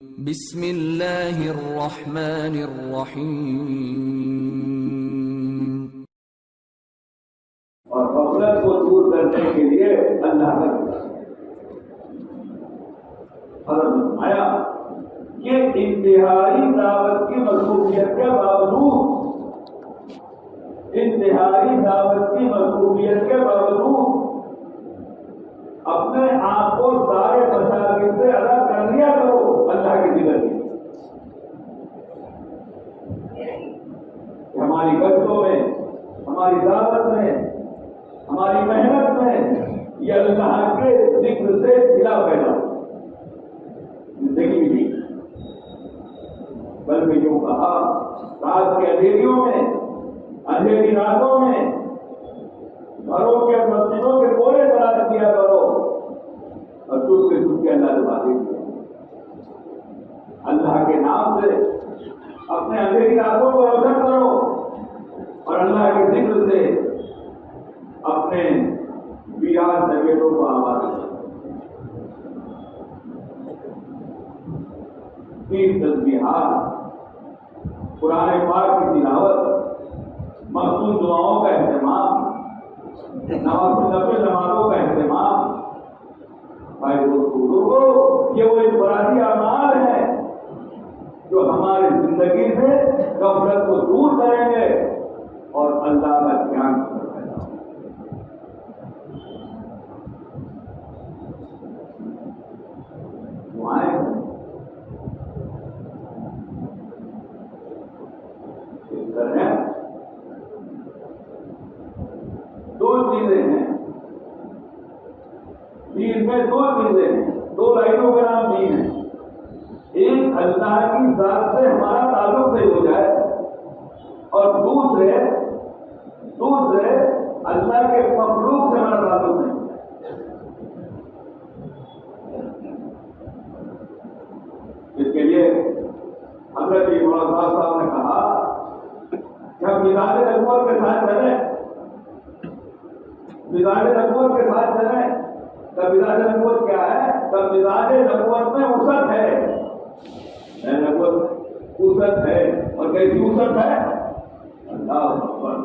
بسم اللہ الرحمن الرحیم۔ اور غفلت کو دور کرنے کے لیے اللہ کا فرمایا کہ انتہائی دعوت کی مصروفیت کے باوجود اپنے آپ کو سارے مشاغل سے الگ کر لیا کرو اللہ کی ذکر کی۔ ہماری گشتوں میں، ہماری دعوت میں، ہماری محنت میں یہ اللہ کے ذکر سے کھلا پیدا زندگی بھی، بلکہ یوں کہا رات کے اندھیریوں میں، اندھیری راتوں میں گھروں کے مسجدوں کے کونے تلاش کیا کرو اور چپ کے اللہ سے باتیں کیا، اللہ کے نام سے اپنے اندھیری راتوں کو روشن کرو اور اللہ کے ذکر سے اپنے ویران جگہوں کو آباد کرو۔ 30 تسبیحات، قرآن پاک کی تلاوت، مخصوص دعاؤں کا اہتمام، نفل نمازوں کا اہتمام، یہ وہ انفرادی اعمال ہیں جو ہماری زندگی سے غفلت کو دور کریں گے اور اللہ کا دھیان پیدا ہوگا۔ دعائیں دو چیزیں ہیں دین میں، دو چیزیں ہیں، دو لائنوں کا نام دین ہے۔ ایک اللہ کی ذات سے ہمارا تعلق صحیح ہو جائے اور دوسرے اللہ کے مخلوق سے ہمارا تعلق نہیں۔ اس کے لیے حضرت مولانا صاحب نے کہا کہ ہم مزاج نبوت کے ساتھ چلیں، مزاج نبوت کے ساتھ چلیں۔ تب مزاج نبوت کیا ہے؟ تب مزاج نبوت میں وسعت ہے، نبوت وسعت ہے، اور کیسی وسعت ہے؟ اللہ اکبر،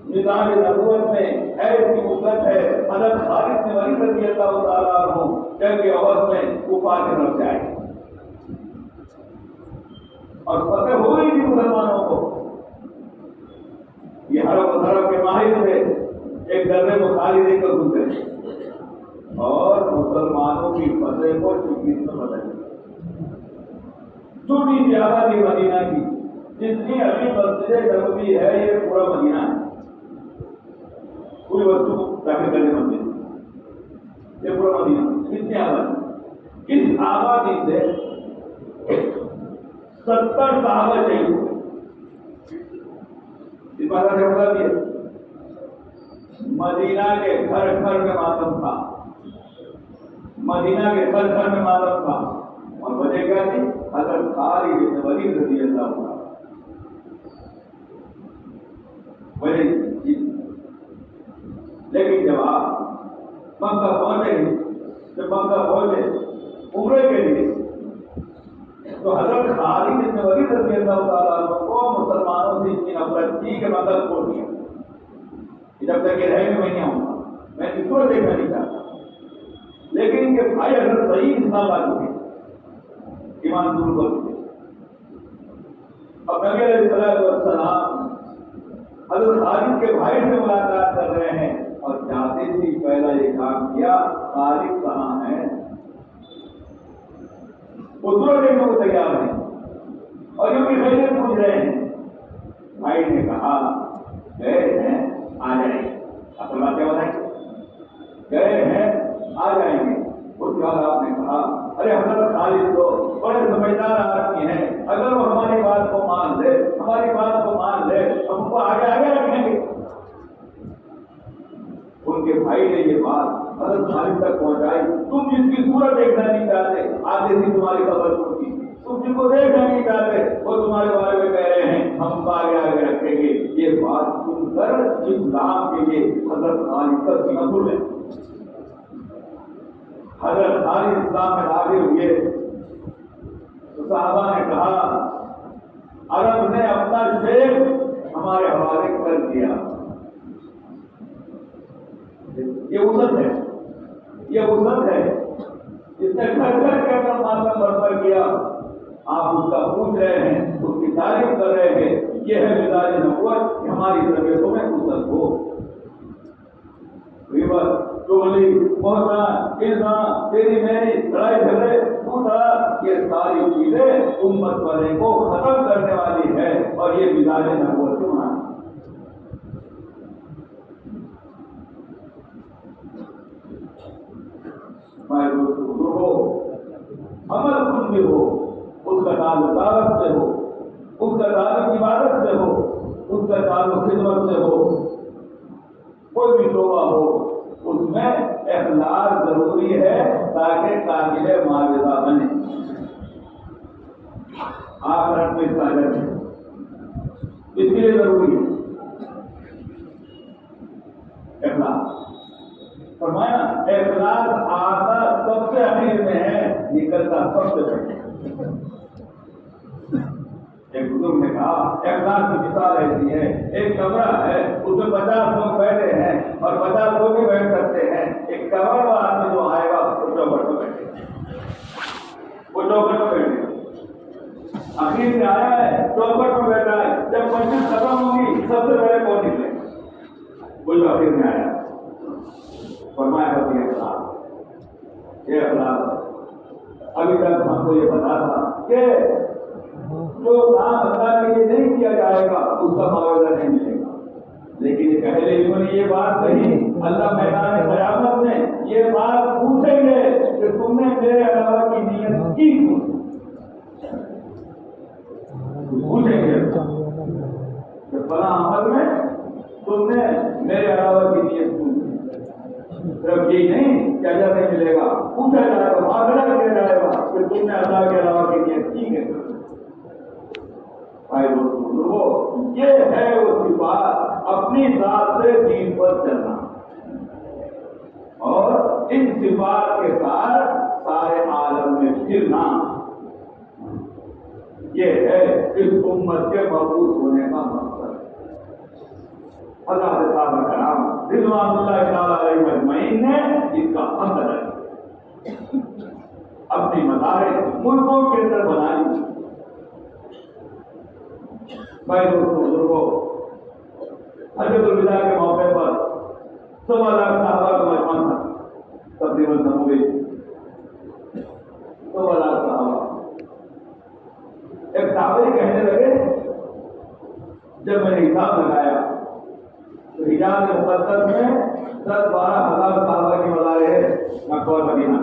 مزاج نبوت میں ایسی وسعت ہے حضرت خالد بن ولید رضی اللہ تعالیٰ عنہ جنگ احد میں کفار کے طرف سے آئے اور فتح ہو گئی تھی مسلمانوں کو۔ یہ حرب و ضرب کے ماہر تھے، ایک درے کو خالی دے کر گزرے اور مسلمانوں کی فتح کو شکست میں بدل دی۔ چھوٹی سی آبادی مدینہ کی، جتنی ابھی مسجد نبوی ہے یہ پورا مدینہ ہے، کوئی وستو داخل کرنے مسجد، یہ پورا مدینہ، کتنی آبادی؟ اس آبادی سے 70 صحابہ شہید ہوئے۔ اس بات کا مطلب یہ مدینہ کے گھر گھر میں ماتم تھا، مدینہ کے گھر گھر میں ماتم تھا، اور وجہ کیا تھی؟ حضرت خالد بن ولید رضی اللہ عنہ وجہ تھی۔ لیکن جب آپ مکہ پہنچے عمرے کے لیے تو حضرت خالد بن ولید رضی اللہ تعالیٰ عنہ کو مسلمانوں سے اتنی نفرت تھی کہ مکہ چھوڑ دیا، جب تک یہ رہے گا میں نہیں آؤں گا، میں اس کو دیکھنا نہیں چاہتا۔ لیکن ان کے بھائی حضرت سعید اسلام لا چکے، ایمان دور کر چکے۔ اب نبی علیہ السلام حضرت خالد کے بھائی سے ملاقات کر رہے ہیں اور جاتے ہی پہلا یہ کام کیا، خالد کہاں ہے؟ وہ ترنت دیکھنے کو تیار ہیں اور جو بھی خیریت پوچھ رہے ہیں۔ بھائی نے کہا گئے ہیں، آ جائیں گے۔ اصل بات کیا بتائیں؟ گئے ہیں، آ جائیں گے۔ اس کے بعد آپ نے کہا ارے حضرت خالد تو بڑے سمجھدار آدمی ہیں، اگر وہ ہماری بات کو مان لے ہم کو آگے رکھیں گے۔ ان کے بھائی نے یہ بات حضرت خالد تک پہنچائی، تم جس کی صورت دیکھنا نہیں چاہتے، آگے سے تمہاری خبر سنتی، تم جن کو دیکھنا نہیں چاہتے وہ تمہارے بارے میں کہہ رہے ہیں ہم کو آگے رکھیں گے۔ یہ بات سن کر اسلام کے لیے حضرت خالد کا سینہ کھل گیا۔ حضرت خالد اسلام میں داخل ہوئے تو صحابہ نے کہا عرب نے اپنا شیر ہمارے حوالے کر دیا. یہ وسعت ہے، یہ وسعت ہے. اس نے گھر گھر کے اندر ماتم برپا کیا. آپ اس کا پوچھ رہے ہیں، اس کی تعریف کر رہے ہیں. یہ ہے مزاج نبوت کہ ہماری طبیعتوں میں وسعت ہو. چولی بہتان انسان تیری میری لڑائی جھگڑے دوسرا، یہ ساری چیزیں امت والے کو ختم کرنے والی ہے. اور یہ مزاج نبوت کیوں ہے؟ ہو عمل خود بھی ہو، اس کا تعلق دعوت سے ہو، اس کا تعلق عبادت سے ہو، اس کا تعلق خدمت سے ہو، کوئی بھی شعبہ ہو، اس میں اخلاص ضروری ہے تاکہ کامل معجزہ بنے. آخرت میں اس کا اجر ہے، اس کے لیے ضروری ہے اخلاص. فرمایا اخلاص آتا سب سے اخیر میں ہے، نکلتا سب سے پہلے. ایک بزرگ نے کہا اخلاص کی مثال ایسی ہے، ایک کمرہ ہے، اس میں 50 لوگ بیٹھے ہیں اور 50 لوگ بھی بیٹھ سکتے ہیں. ایک کمرہ وہ آدمی جو آئے گا وہ چوکھٹ میں بیٹھے گا، وہ چوکھٹ میں بیٹھے گا. اخیر میں آیا ہے، چوکھٹ میں بیٹھا ہے. جب مجلس ختم ہوگی سب سے پہلے کون نکلے؟ وہ جو اخیر میں آیا. فرمایا کہ یہ اخلاق. ابھی تک ہم کو یہ پتا تھا کہ جو کام اللہ کے لیے نہیں کیا جائے گا اس کا معاوضہ نہیں ملے گا. لیکن پہلے انہوں نے یہ بات کہی، اللہ میدان قیامت میں یہ بات پوچھیں گے کہ تم نے میرے علاوہ کی نیت کی کیوں؟ پوچھیں گے کہ فلاں عمل میں تم نے میرے علاوہ کی نیت کیوں؟ صرف یہی نہیں کہ اجر نہیں ملے گا، پوچھا جائے گا، معاملہ کیا جائے گا کہ تم نے اللہ کے علاوہ کی نیت کی ہے. یہ ہے وہ صفات، اپنی ذات سے دین پر چلنا اور ان صفات کے ساتھ سارے عالم میں پھرنا. یہ ہے اس امت کے مبعوث ہونے کا مقصد. حضرت صحابہ کرام رضوان اللہ تعالی علیہ اجمعین نے اس کا عمل اپنی مدارس ملکوں کے اندر بنائی. بھائی دوستوں بزرگوں، حجۃ الوداع کے موقع پر 1.25 لاکھ صحابہ کا مجمع تھا. تقریباً ہوئی 1.25 لاکھ صحابہ. ایک صحابی کہنے لگے جب میں نے حساب لگایا تو حجاز مقدس میں 10-12 ہزار صحابہ کی مزاریں ہیں مکہ اور مدینہ.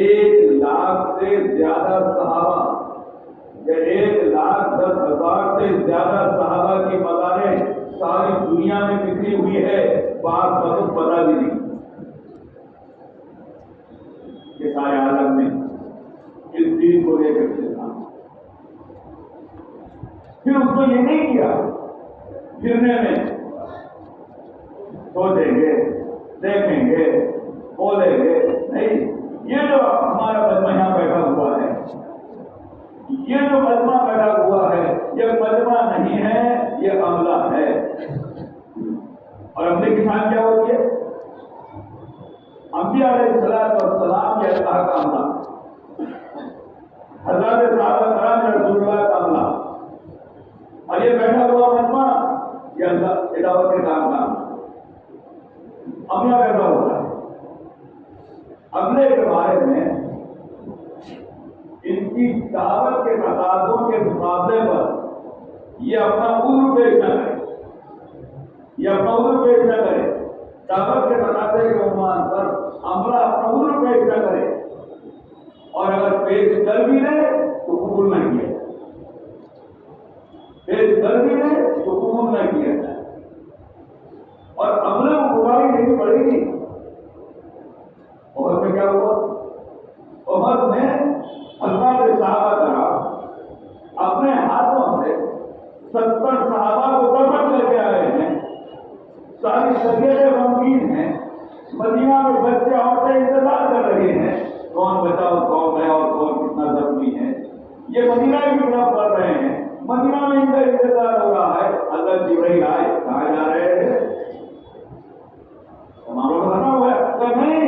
1 لاکھ سے زیادہ صحابہ یا 1,10,000 سے زیادہ صحابہ کی مزاریں ساری دنیا میں بکھری ہوئی ہے. بات مطلب پتا بھی نہیں کہ سارے عالم میں اس چیز کو لے کر چلنا. پھر اس کو یہ نہیں کیا پھرنے میں سوچیں گے، دیکھیں گے، بولیں گے. نہیں، یہ جو ہمارا مجمع یہاں بیٹھا ہوا ہے، یہ جو مجمع بیٹھا ہوا ہے، یہ مجمع نہیں ہے، یہ عملہ ہے. اور عملے کی شان کیا ہوتی ہے؟ انبیاء علیہ السلام کے اللہ کا عملہ، حضرت صحابہ کرام رسول اللہ کا عملہ، اور یہ بیٹھا ہوا مجمع یہ اللہ دعوت کے کام کا عملہ بیٹھا ہوا ہے. عملے کے بارے میں ان کی دعوت کے تقاضوں کے مقابلے پر یہ اپنا عذر پیش نہ کرے، یہ اپنا عذر پیش نہ کرے. دعوت کے تقاضے کے عنوان پر عملہ اپنا عذر پیش نہ کرے، اور اگر پیش کر بھی دے تو قبول نہ کیا جائے. پیش کر بھی دے تو قبول نہ کیا جائے. اور عملے کو قربانی دینی پڑے گی. احد میں کیا ہوا؟ احد میں اللہ کے صحابہ کرام اپنے ہاتھوں سے 70 صحابہ کو دفن لے کے آئے ہیں. ساری شریعتیں غمگین ہیں. مدینہ میں بچے عورتیں انتظار کر رہے ہیں کون بچاؤ کون ہے اور کون کتنا زخمی ہے. یہ مدینہ کی طرف بڑھ رہے ہیں، مدینہ میں ان کا انتظار ہو رہا ہے، حضرت جبرائیل آئے، کہاں جا رہے ہیں؟ معاملہ ختم ہوا ہے؟ کہ نہیں،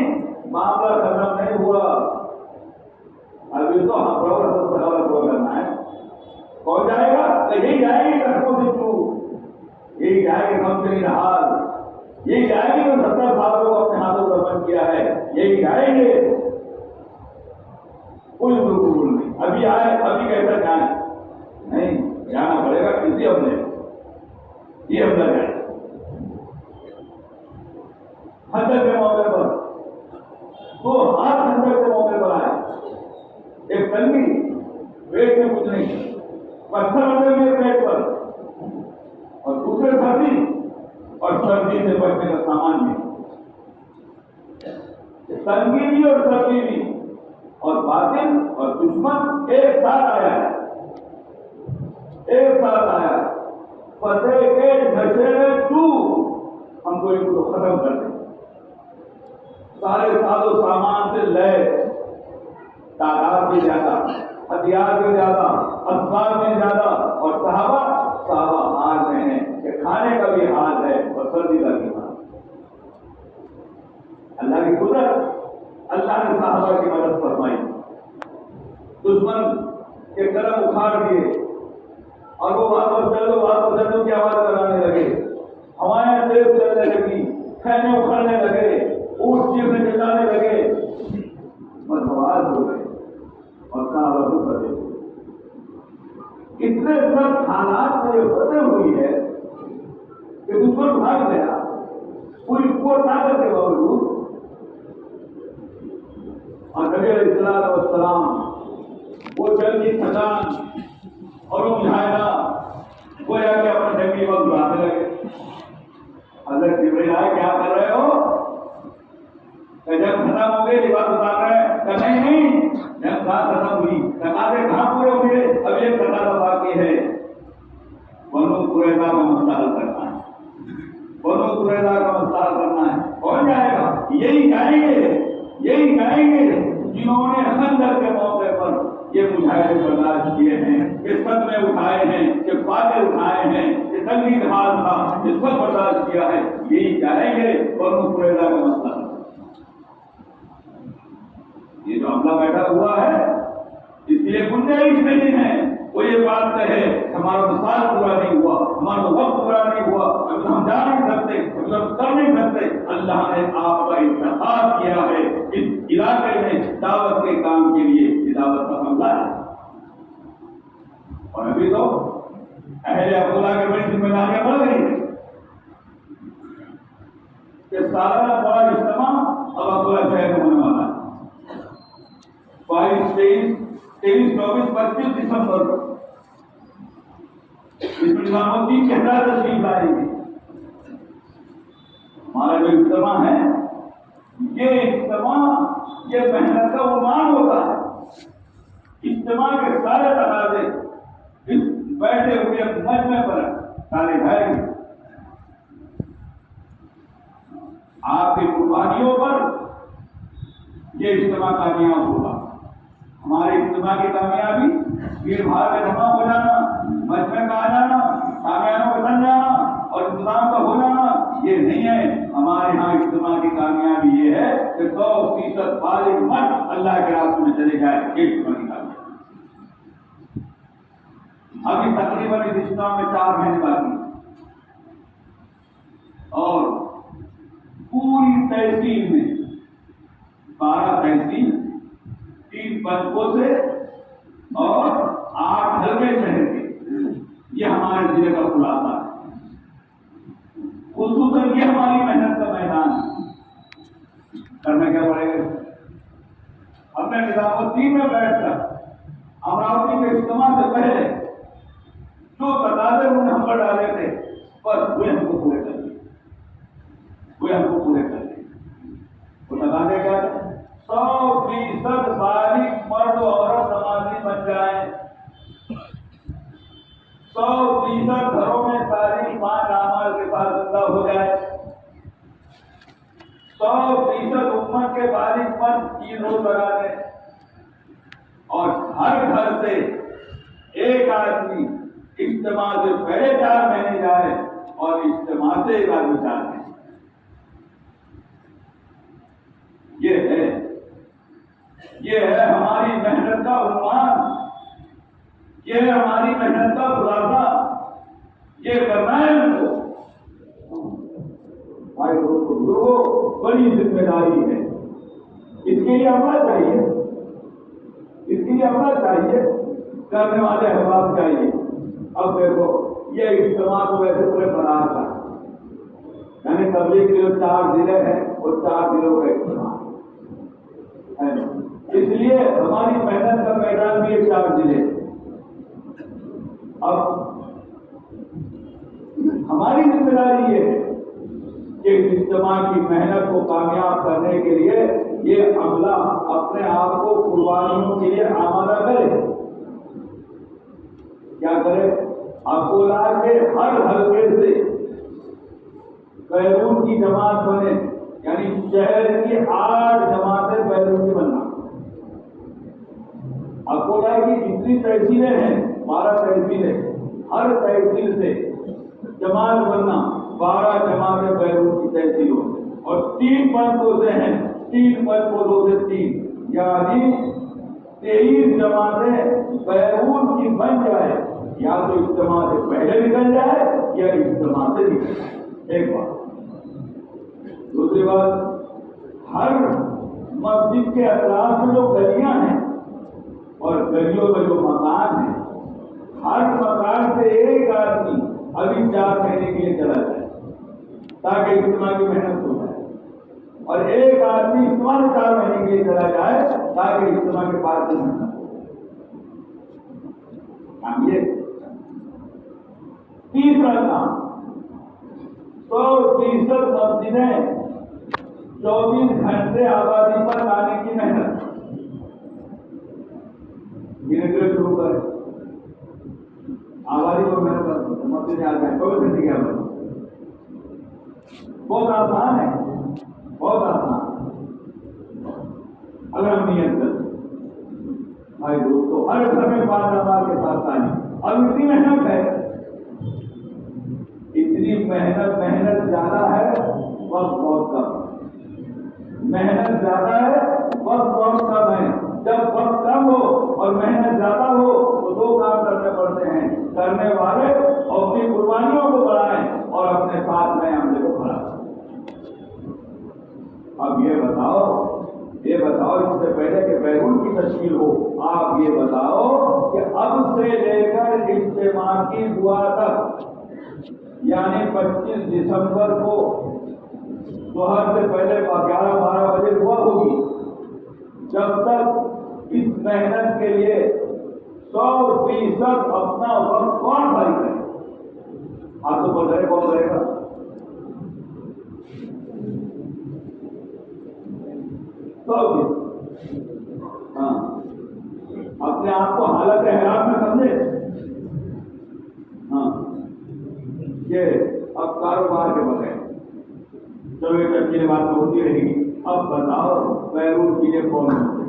معاملہ ختم نہیں ہوا، ابھی تو ہم لوگ سوال کو کرنا ہے۔ کون جائے گا؟ کہ یہی جائے گی رقموں سے تو، یہی جائے گی ہم سے نہال، یہی جائے گی جو 70 سالوں کو اپنے ہاتھوں دفن کیا ہے، یہی جائیں گے۔ کوئی بالکل نہیں، ابھی آئے ابھی کیسا جائیں؟ نہیں، جانا پڑے گا کسی حملے، یہ حملہ جائے حضرت کے موقع پر، تو ہاتھ حضرت کے موقع پر آئے، ایک تنگی پیٹ میں کچھ نہیں، پتھر اندر میں پیٹ پر، اور دوسرے سردی، اور سردی سے بچنے کا سامان بھی، تنگی بھی اور سردی بھی، اور باطن اور دشمن ایک ساتھ آیا ہے، ایک ساتھ آیا، فتح کے نشے میں تو ہم کو ان کو ختم کر دیں، سارے ساز و سامان سے لے، تعداد بھی زیادہ، ہتھیار بھی زیادہ، اسباب بھی زیادہ، اور صحابہ حال میں ہیں کہ کھانے کا بھی حال ہے اور سردی کا بھی حال۔ اللہ کی قدرت، اللہ نے صحابہ کی مدد فرمائی، دشمن کے قلم اکھاڑ دیے، اور وہ واپس چلو کی آواز لگانے لگے، ہوائیں تیز چلنے لگی، خیمے اکھڑنے لگے، اونٹ چیخنے چلانے لگے، بدہواس ہو گئے اور صحابہ کو فتح ہوئی۔ اتنے سخت حالات میں یہ فتح ہوئی ہے کہ دشمن بھاگ گیا، پوری قوت طاقت کے باوجود، اور نبی علیہ السلام وہ جلدی تھکان اور وہ مجاہدہ گویا کہ اپنے جنگی وقت بڑھانے لگے۔ حضرت جبرائیل آئے، کیا کر رہے ہو؟ کہ جب ختم ہو گئی بات بتا رہے ہیں، کہ نہیں جب بات ختم ہوئی، تقاضے کہاں پورے ہوئے؟ اب ایک تقاضا باقی ہے، بنو قریظہ کا مسئلہ حل کرنا ہے، بنو قریظہ کا مسئلہ حل کرنا ہے۔ کون جائے گا؟ یہی جائیں گے، یہی جائیں گے جنہوں نے خندق کے موقع پر یہ مجاہدے برداشت کیے ہیں، یہ صدمے اٹھائے ہیں، یہ فاتح اٹھائے ہیں، یہ تنگی حال تھا، یہ سب برداشت کیا ہے، یہی جائیں گے بنو قریظہ کا مسئلہ۔ یہ جو حملہ بیٹھا ہوا ہے اس کے لیے گنجائش نہیں ہے وہ یہ بات کہے ہمارا مثال پورا نہیں ہوا، ہمارا وقت پورا نہیں ہوا، ابھی ہم جا نہیں سکتے، ابھی ہم کر نہیں سکتے۔ اللہ نے آپ کا انتخاب کیا ہے اس علاقے میں دعوت کے کام کے لیے، یہ دعوت کا حملہ ہے۔ اور ابھی تو اہل عبداللہ کے بڑی ذمہ داریاں بڑھ گئی ہیں کہ سالانہ بڑا اجتماع اب عبداللہ شہر میں ہونے والا ہے، 22، 23، 24، 25 دسمبر کو اس میں نظام الدین کی ہدایت تشریف لائیں گے۔ ہمارا جو اجتماع ہے یہ اجتماع یہ محنت کا عنوان ہوتا ہے، اجتماع کے سارے تقاضے اس بیٹھے ہوئے مجمع پر سارے جائیں گے۔ آپ کی قربانیوں پر یہ اجتماع کامیاب ہوگا۔ ہمارے اجتماع کی کامیابی بھیڑ بھاڑ میں جمع ہو جانا، مجمع کا آ جانا، سامیانوں کا بن جانا اور انتظام کا ہو جانا یہ نہیں ہے۔ ہمارے یہاں اجتماع کی کامیابی یہ ہے کہ 100% بالغ مرد اللہ کے راستے میں چلے جائے، یہ اجتماع کی کامیابی۔ ابھی تقریباً اس اجتماع میں 4 مہینے باقی اور پوری تحصیل میں 12 تحصیل، 3 بنکوں سے اور 8 حلقے شہر کے، یہ ہمارے ضلع کا خلاصہ ہے۔ خصوصاً یہ ہماری محنت کا میدان ہے۔ کرنا کیا پڑے گا؟ ہم نے نظام الدین میں بیٹھ کر امراوتی کے اجتماع سے پہلے جو تقاضے انہوں نے ہم پر ڈالے تھے بس وہ ہم کو پورے کر دیے، وہ ہم کو پورے کر دیے۔ وہ تقاضے کیا تھے؟ 100% بالغ مرد و عورت نمازی بن جائیں، 100% گھروں میں تعلیم 5 اعمال کے ساتھ زندہ ہو جائے، 100% امت کے بالغ مرد 3 روز لگا دیں، اور ہر گھر سے ایک آدمی اجتماع سے پہلے 4 مہینے جائے اور اجتماع سے ایک آدمی 4 مہینے. یہ ہے ہماری محنت کا عنوان، یہ ہے ہماری محنت کا خلاصہ. یہ کرنا ہے ہم کو. بھائی دوستو، بڑی ذمہ داری ہے. اس کے لیے عمل چاہیے، اس کے لیے عمل چاہیے، کرنے والے احباب چاہیے. اب دیکھو یہ اجتماع تو ویسے پورے فرار کا، یعنی تبلیغ کے جو 4 ضلع ہیں وہ 4 ضلعوں کا اجتماع ہے. اس لیے ہماری محنت کا میدان بھی یہ 4 ضلع. اب ہماری ذمہ داری یہ ہے کہ اجتماع کی محنت کو کامیاب کرنے کے لیے یہ عملہ اپنے آپ کو قربانیوں کے لیے آمادہ کرے. کیا کرے؟ اکولا کے ہر حلقے سے بیرون کی جماعت بنے، یعنی شہر کی 8 جماعتیں بیرون کی بننا. اکولا کی جتنی تحصیلیں ہیں 12 تحصیلیں، ہر تحصیل سے جماعت بننا، 12 جماعتیں بیرون کی تحصیلوں، اور 3 پنکھوں سے ہیں، 3 پنکھوں سے 3، یعنی 23 جماعتیں بیرون کی بن جائے. یا تو اجتماع سے پہلے نکل جائے یا اجتماع سے نکل جائے. ایک بات. دوسری بات، ہر مسجد کے اطراف میں جو گلیاں ہیں اور گلیوں میں جو مکان ہیں، ہر مکان سے ایک آدمی ابھی 4 مہینے کے لیے چلا جائے تاکہ اجتماع کی محنت ہو جائے، اور ایک آدمی اجتماع سے 4 مہینے کے لیے چلا جائے تاکہ اجتماع کے بعد کی محنت ہو. یہ تیسرا کام، 100% مسجدیں 24 گھنٹے آبادی پر لانے کی محنت. دھیرے دھیرے شروع کریں، آبادی کو محنت کریں، مسجدیں آ جائیں 24 گھنٹے کی آبادی. بہت آسان ہے، بہت آسان. اگر ہم نیت کریں بھائی دوستو، ہر گھر میں 5 نماز کے ساتھ تعلیم. اب اتنی محنت ہے، اتنی محنت زیادہ ہے، وقت بہت کم. محنت زیادہ ہے، وقت بہت کم ہے. جب وقت کم ہو اور محنت زیادہ ہو تو 2 کام کرنے پڑتے ہیں. کرنے والے اپنی قربانیوں کو بڑھائیں اور اپنے ساتھ نئے عملے کو بڑھائیں. اب یہ بتاؤ اس سے پہلے کہ بیرون کی تشکیل ہو، آپ یہ بتاؤ کہ اب سے لے کر اجتماع کی دعا تک، یعنی 25 دسمبر کو ظہر سے پہلے 11-12 بجے دعا ہوگی، جب تک اس محنت کے لیے 100% اپنا وقت کون بھائی کرے؟ آپ تو بول رہے کون کرے گا؟ ہاں، اپنے آپ کو حالت احرام میں سمجھے. ہاں، یہ اب کاروبار کے بغیر چلو یہ تشکیل بات ہوتی رہے گی. اب بتاؤ بیرون کے لیے کون ہوتے